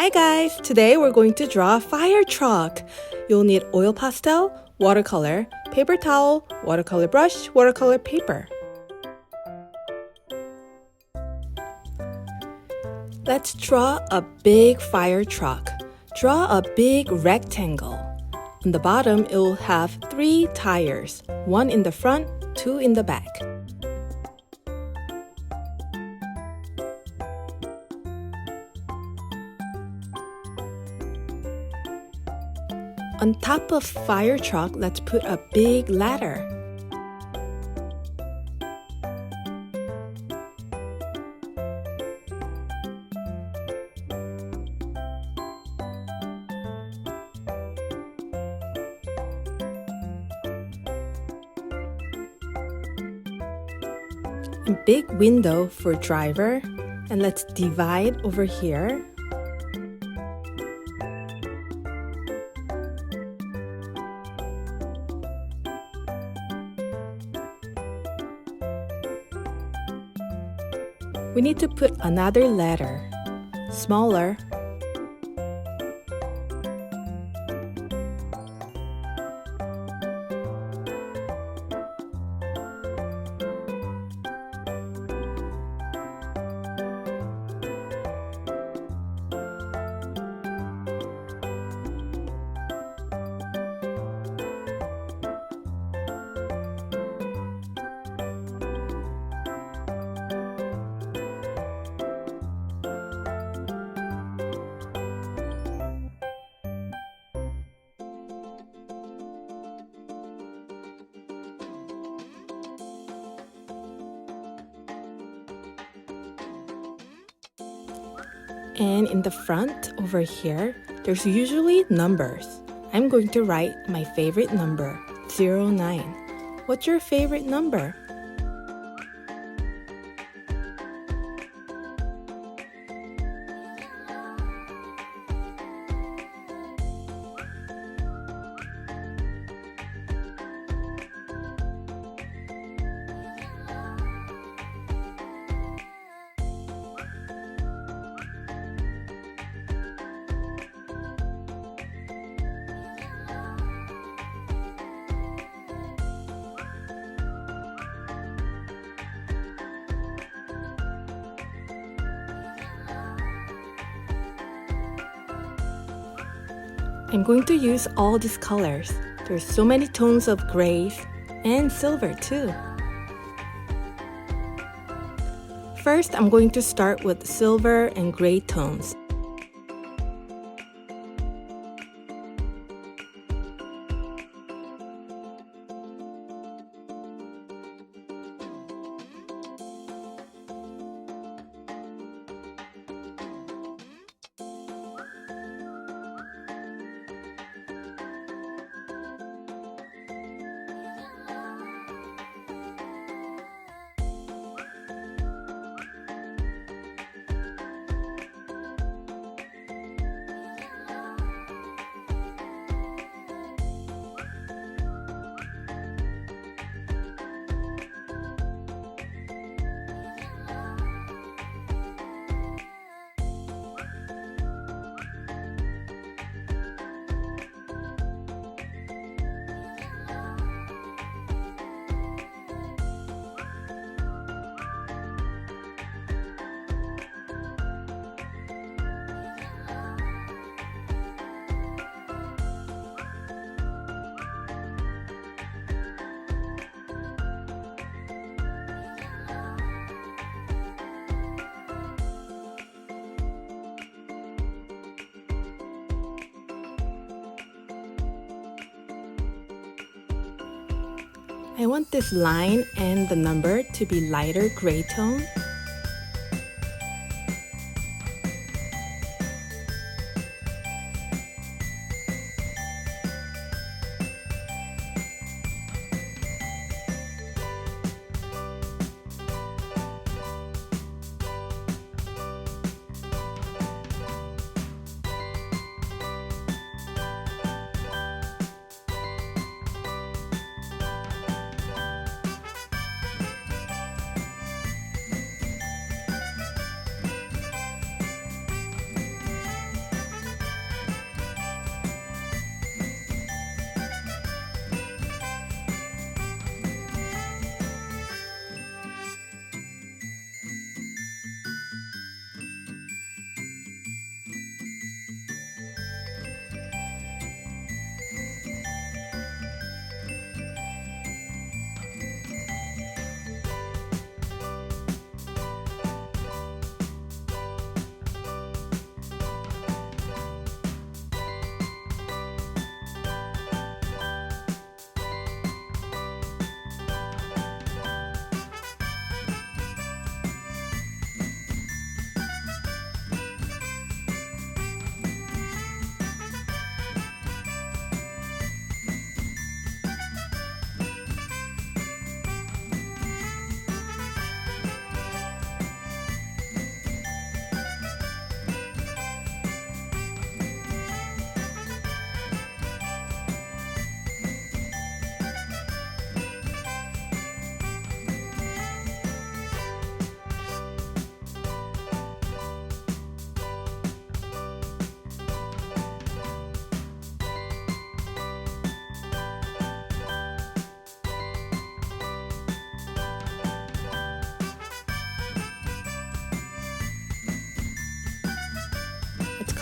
Hi guys! Today we're going to draw a fire truck. You'll need oil pastel, watercolor, paper towel, watercolor brush, watercolor paper. Let's draw a big fire truck. Draw a big rectangle. On the bottom, it will have 3 tires, 1 in the front, 2 in the back. On top of fire truck, let's put a big ladder. A big window for driver, and let's divide over here. We need to put another ladder, smaller. And in the front over here, there's usually numbers. I'm going to write my favorite number, 09. What's your favorite number? I'm going to use all these colors. There's so many tones of grays and silver too. First, I'm going to start with silver and gray tones. I want this line and the number to be lighter gray tone.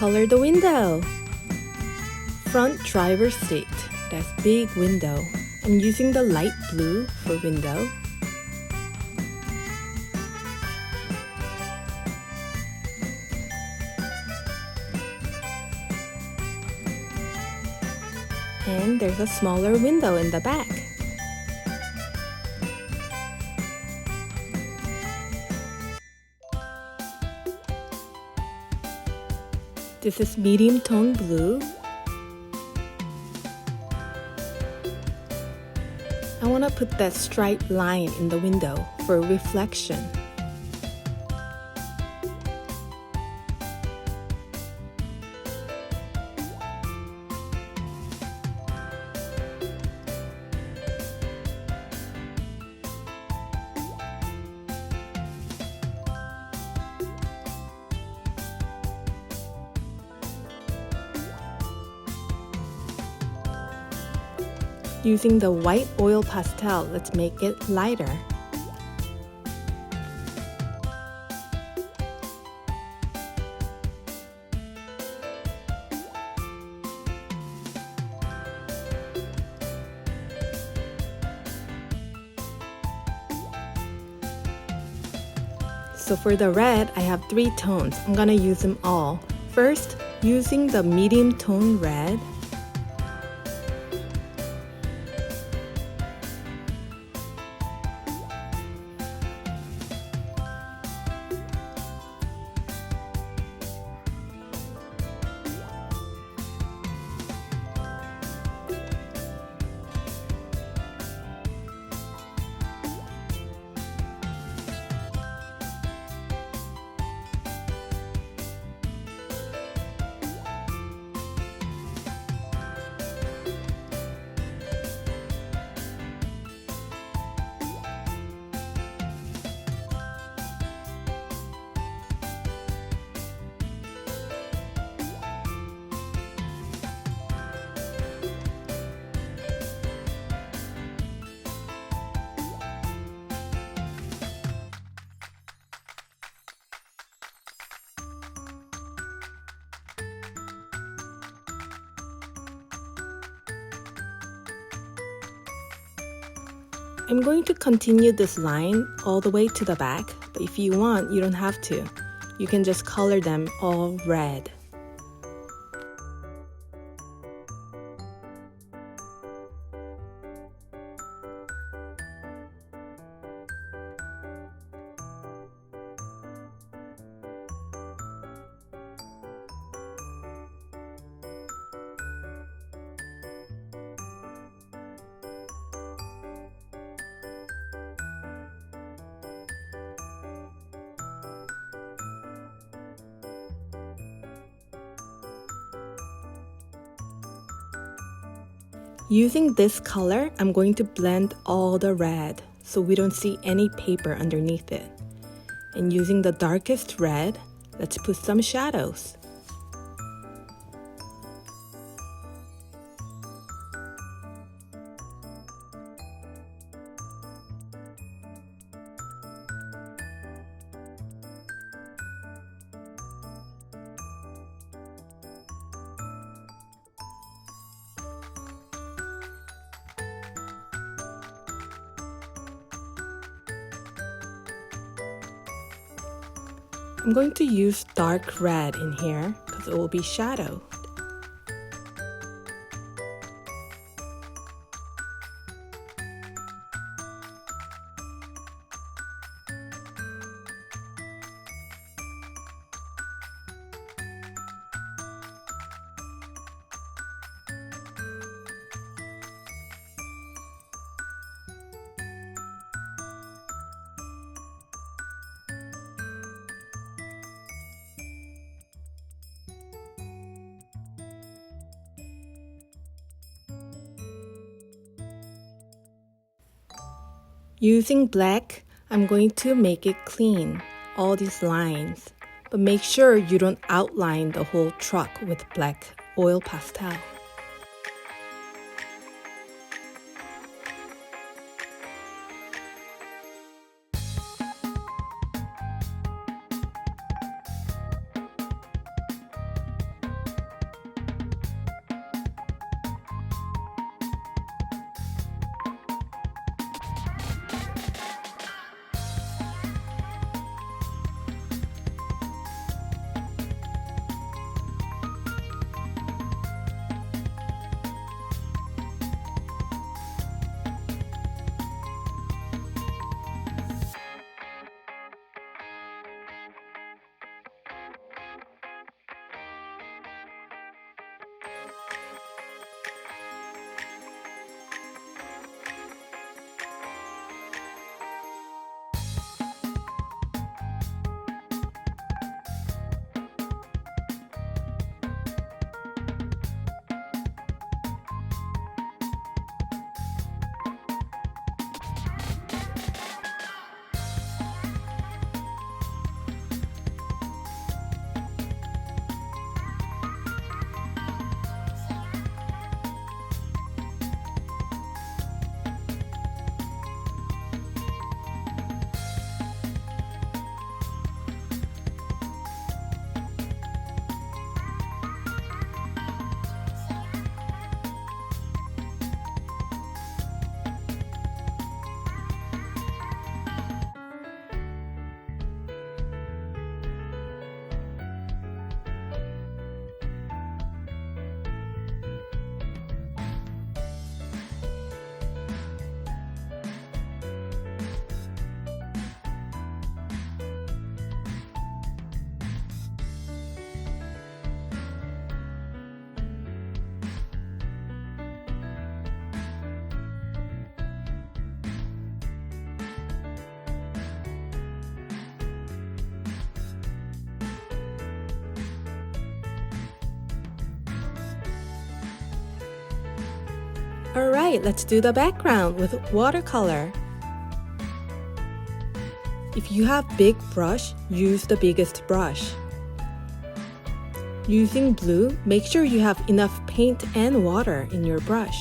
color the window. Front driver's seat. That's big window. I'm using the light blue for window. And there's a smaller window in the back. This is medium tone blue. I want to put that striped line in the window for reflection. Using the white oil pastel, let's make it lighter. So for the red, I have 3 tones. I'm gonna use them all. First, using the medium tone red, I'm going to continue this line all the way to the back, but if you want, you don't have to. You can just color them all red. Using this color, I'm going to blend all the red so we don't see any paper underneath it. And using the darkest red, let's put some shadows. I'm going to use dark red in here because it will be shadowed. Using black, I'm going to make it clean, all these lines. But make sure you don't outline the whole truck with black oil pastel. Alright, let's do the background with watercolor. If you have big brush, use the biggest brush. Using blue, make sure you have enough paint and water in your brush.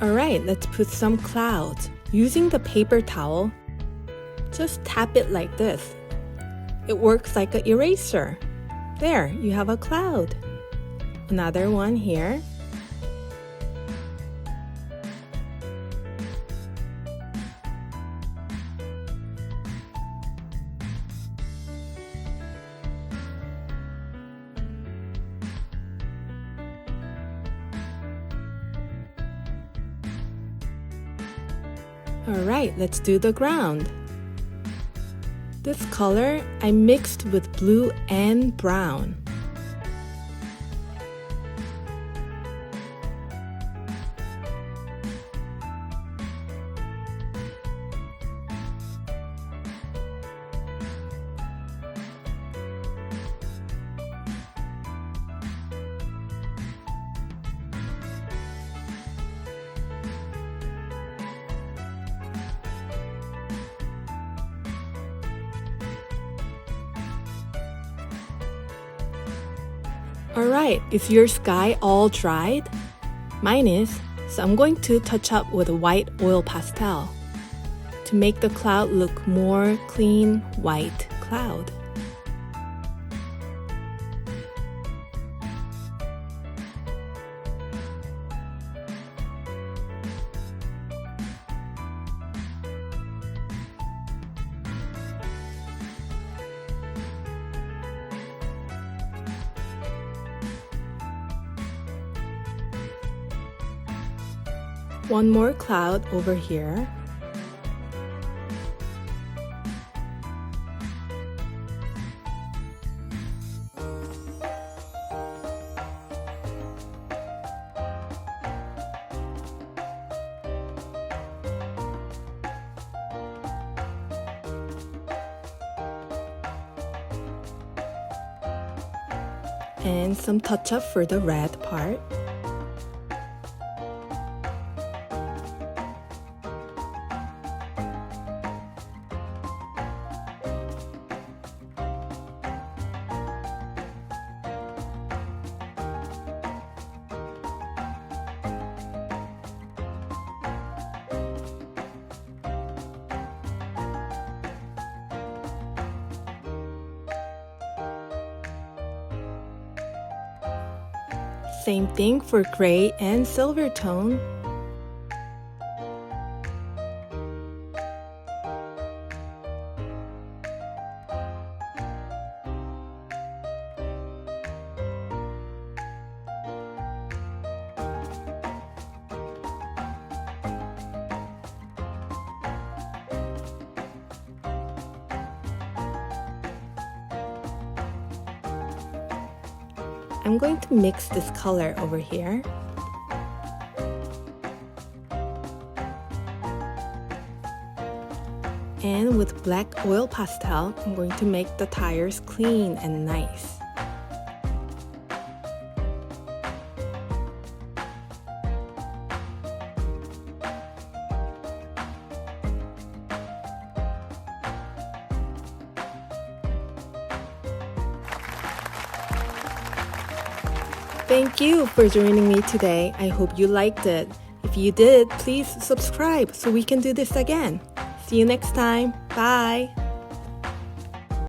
Alright, let's put some clouds. Using the paper towel, just tap it like this. It works like an eraser. There, you have a cloud. Another one here. Alright, let's do the ground. This color I mixed with blue and brown. Alright, is your sky all dried? Mine is, so I'm going to touch up with a white oil pastel to make the cloud look more clean, white cloud. One more cloud over here. And some touch-up for the red part. Same thing for gray and silver tone. I'm going to mix this color over here. And with black oil pastel, I'm going to make the tires clean and nice. Thank you for joining me today. I hope you liked it. If you did, please subscribe so we can do this again. See you next time. Bye.